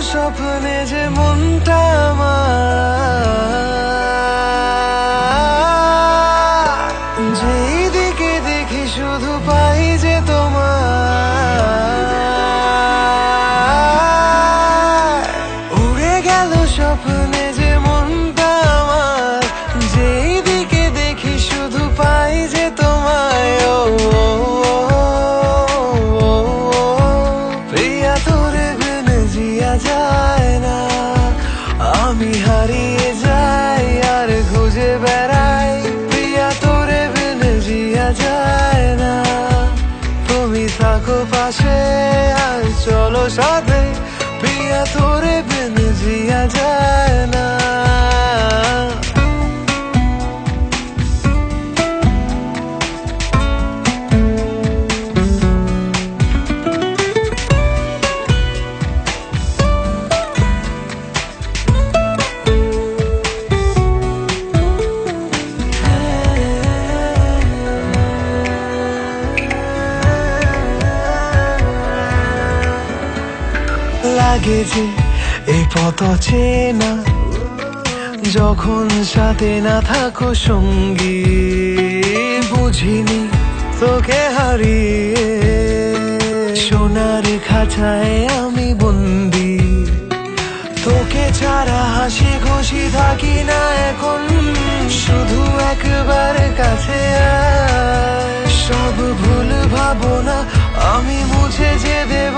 স্বপ্নে যে মনটা আমার, যেই দিকে দেখি শুধু পাই যে তোমার। উড়ে গেল স্বপ্নে যে মনটা আমার, যেই দিকে দেখি শুধু পাই যে তোমায়। ও প্রিয়া তোরে বিনে জিয়া যায় না, আমি হারিয়ে যাই আর খুঁজে বেড়াই। প্রিয়া তোরে বিনে জিয়া যায় না, তুমি থাকো পাশে আর চলো সাথে। প্রিয়া তোরে বিনে জিয়া যায় না। লাগে যে এই পথ চেনা, যখন সাথে না থাকো সঙ্গী। বুঝিনি তোকে হারিয়ে সোনার খাঁচায় আমি বন্দি। তোকে ছাড়া হাসি খুশি থাকি না এখন, শুধু একবার কাছে আয়। সব ভুল ভাবনা আমি মুছে যে দেব,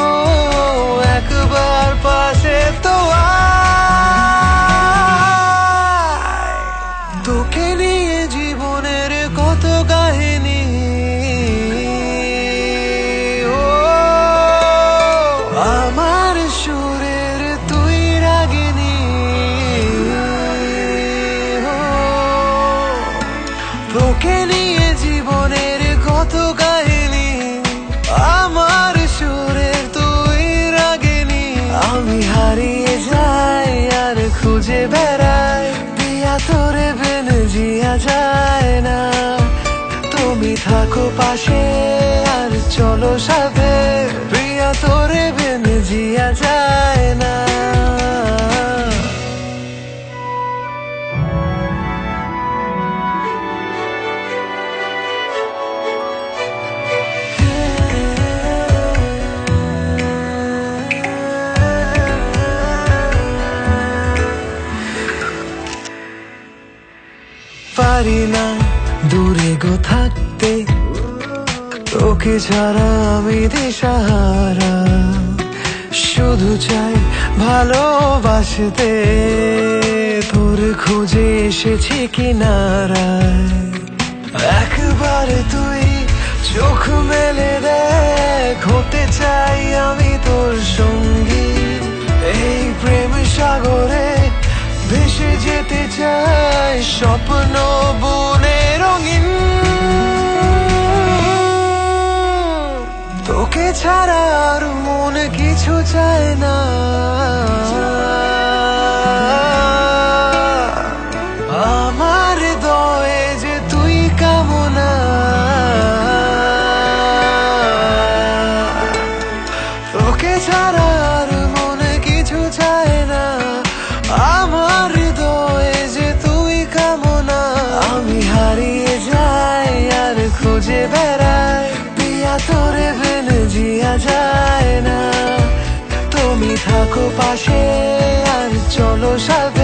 একবার পাশে তো আয়। তোকে নিয়ে জীবনের কত কাহিনী, ও আমার সুরের তুই রাগিনী। ও তোকে নিয়ে জীবনের কত কাহিনী, আমার সুরের তুই রাগিনী। আমি হারিয়ে যাই আর খুঁজে বেড়াই, প্রিয়া তোরে বিনে জিয়া যায় না। তুমি থাকো পাশে আর চলো সাথে, প্রিয়া তোরে বিনে জিয়া যায় না। পারি না দূরে গো থাকতে, তোকে ছাড়া আমি দিশাহারা। শুধু চাই ভালোবাসতে, তোর খুঁজে এসেছি কিনারায়। একবার তুই চোখ মেলে দেখ, হতে চাই আমি তোর সঙ্গী। এই প্রেম সাগরে ভেসে যেতে চাই, স্বপ্ন বনে রঙিন। তোকে ছাড়া আর মন কিছু চায় না, আমার হৃদয়ে যে তুই কামনা। তোকে ছাড়া আর মন কিছু চায় না, আমার হৃদয়ে যে তুই কামনা। আমি হারিয়ে যাই আর খুঁজে বেড়াই, প্রিয়া তোরে বিনে জিয়া যায় না। তুমি থাকো পাশে আর চলো সাথে,